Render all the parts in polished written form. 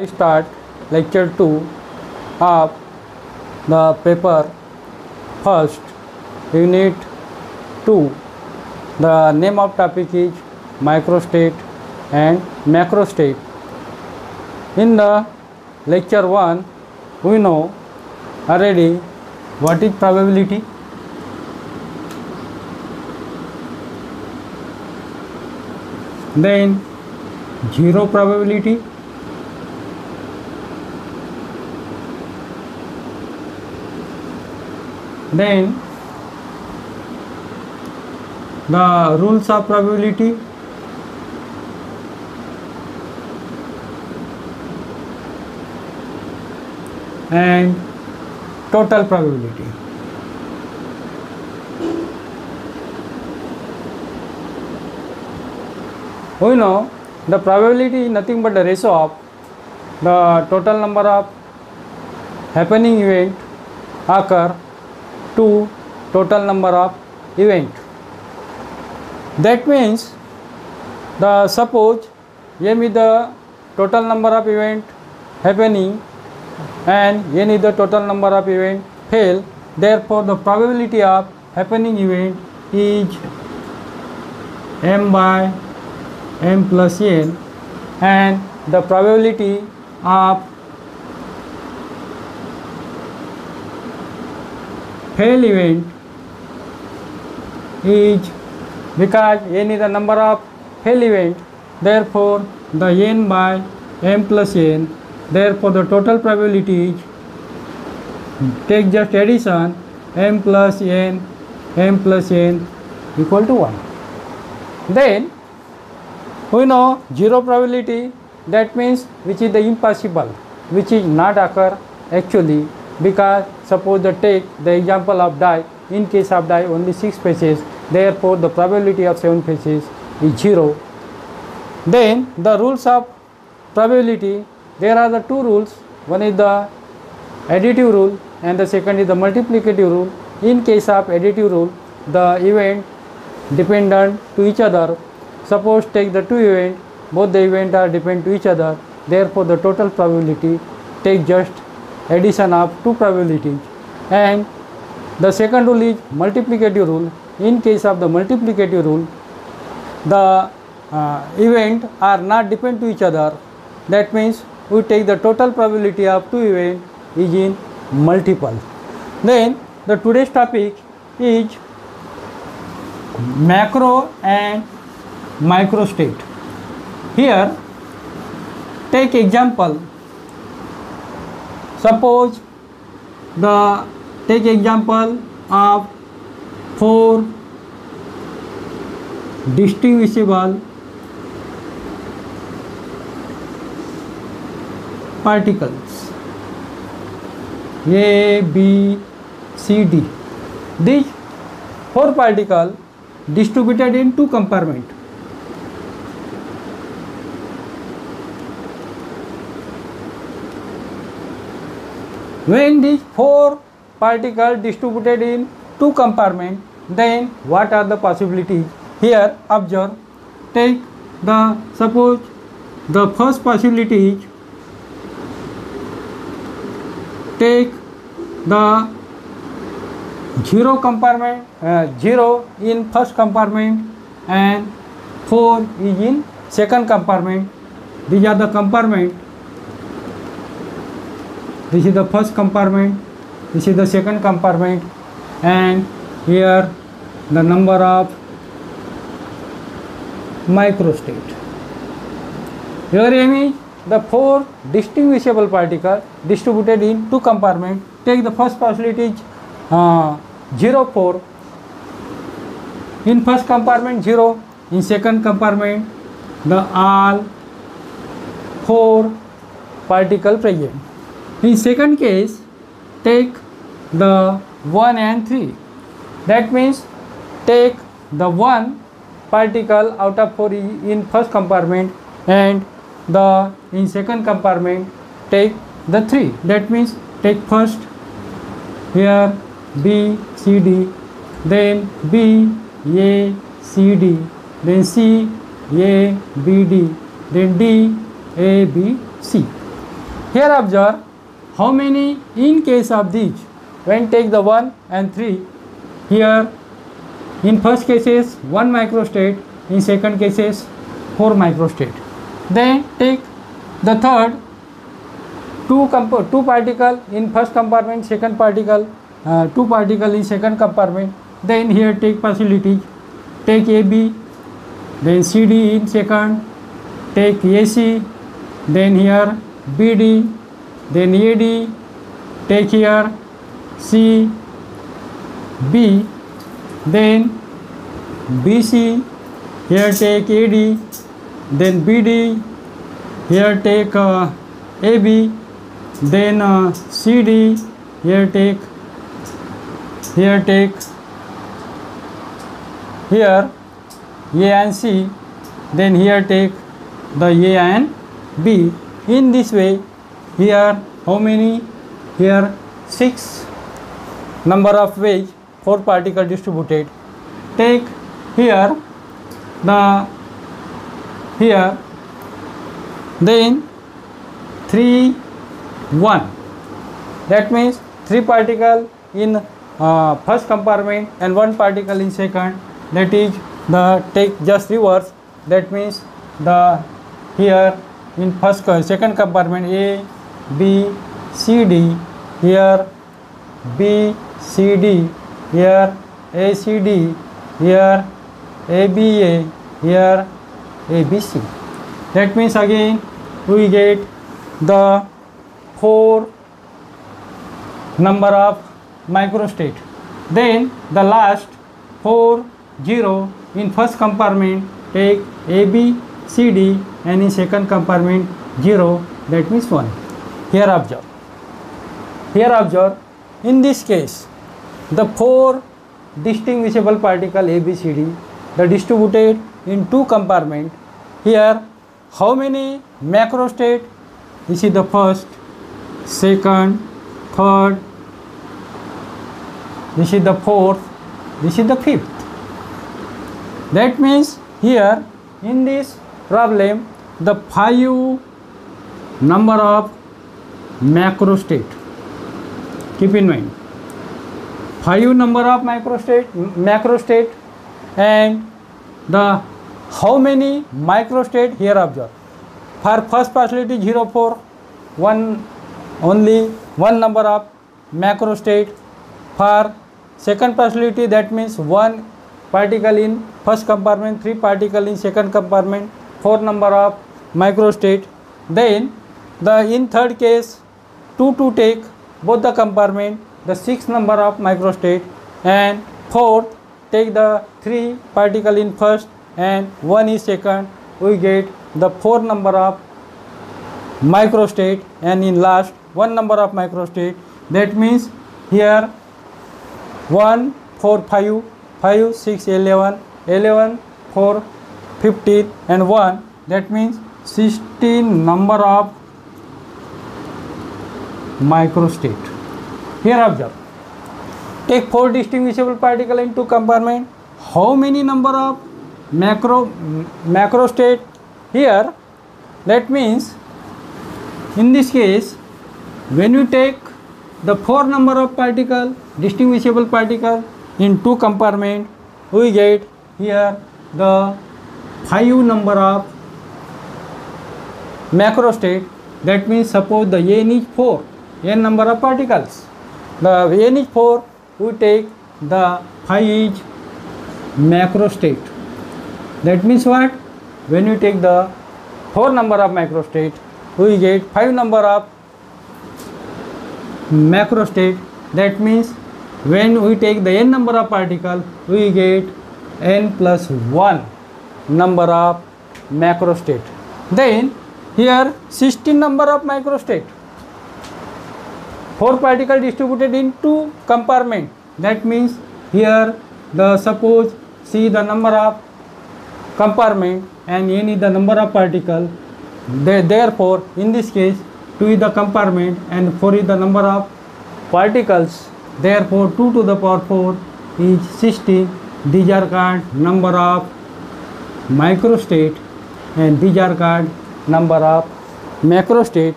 I start lecture 2 of the paper first unit 2. The name of topic is microstate and macrostate. In the lecture 1 we know already what is probability, then zero probability, then the rules of probability, and total probability. We know the probability is nothing but the ratio of the total number of happening event occur to total number of event. That means the suppose m is the total number of event happening and n is the total number of event fail. Therefore, the probability of happening event is m by m plus n, and the probability of fail event is, because n is the number of fail event, therefore the n by m plus n, therefore the total probability is, take just addition, m plus n equal to 1. Then we know zero probability, that means which is the impossible, which is not occur actually, because suppose take the example of die. In case of die only 6 faces, therefore the probability of 7 faces is 0. Then the rules of probability, there are the two rules, one is the additive rule and the second is the multiplicative rule. In case of additive rule, the event dependent to each other. Suppose take the two events, both the events are dependent to each other, therefore the total probability take just addition of two probabilities. And the second rule is multiplicative rule. In case of the multiplicative rule, the events are not dependent to each other, that means we take the total probability of two events is in multiple. Then the today's topic is macro and microstate. Here take example, suppose take example of 4 distinguishable particles A, B, C, D. These 4 particles distributed in 2 compartments. When these 4 particles distributed in 2 compartments, then what are the possibilities? Here observe, take the, suppose the first possibility is, take the 0 compartment, 0 in first compartment and 4 is in second compartment. These are the compartment. This is the first compartment, this is the second compartment, and here the number of microstate. Here M is the 4 distinguishable particles distributed in 2 compartments. Take the first possibility is 0, 4. In first compartment 0, in second compartment the all 4 particles present. In second case, take the 1 and 3. That means take the 1 particle out of 4 in first compartment and the in second compartment take the 3. That means take first here B, C, D, then B, A, C, D, then C, A, B, D, then D, A, B, C. Here observe how many in case of these. When take the 1 and 3, here in first cases 1 microstate, in second cases 4 microstate. Then take the third, two particle in first compartment, second particle, 2 particle in second compartment. Then here take facilities, take AB, then CD in second, take AC, then here BD, then AD, take here C, B, then BC, here take AD, then BD, here take AB, then CD, here take here A and C, then here take the A and B. In this way, here how many? Here 6 number of wedge, 4 particle distributed. Take here then 3 1. That means 3 particle in first compartment and 1 particle in second. That is the take just reverse. That means the here in second compartment A, B, C, D, here B, C, D, here A, C, D, here A, B, A, here A, B, C. That means again we get the 4 number of microstate. Then the last 4 0 in first compartment take A, B, C, D, and in second compartment 0, that means 1. Here observe. In this case, the 4 distinguishable particle A, B, C, D, the distributed in 2 compartment. Here how many macrostate? This is the first, second, third, this is the fourth, this is the fifth. That means here in this problem the 5 number of macrostate. Keep in mind 5 number of macrostate and the how many microstate? Here observe. For first facility 0 4, 1 only 1 number of macrostate. For second facility, that means 1 particle in first compartment, 3 particle in second compartment, 4 number of microstate. Then the in third case 2 to take both the compartment, the 6 number of microstate, and fourth take the 3 particle in first and 1 is second, we get the 4 number of microstate, and in last 1 number of microstate. That means here 1 4 5 5 6 11 11 4 15 and 1, that means 16 number of microstate. Here observe. Take 4 distinguishable particle in 2 compartment. How many number of macrostate? Here that means in this case when you take the 4 number of particle, distinguishable particle in 2 compartment, we get here the 5 number of macrostate. That means suppose the n is 4, n number of particles, the n is 4, we take the 5 is macrostate. That means what? When you take the 4 number of macrostate, we get 5 number of macrostate. That means when we take the n number of particle, we get n plus 1 number of macrostate. Then here 16 number of microstate, 4 particle distributed in 2 compartment. That means here the suppose C the number of compartment and n is the number of particle. Therefore in this case 2 is the compartment and 4 is the number of particles. Therefore 2 to the power 4 is 16. These are called number of microstate and these are called number of macrostate.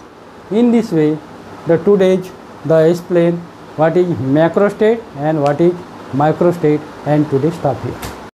in this way the today's the explain what is macro state and what is micro state, and today stop here.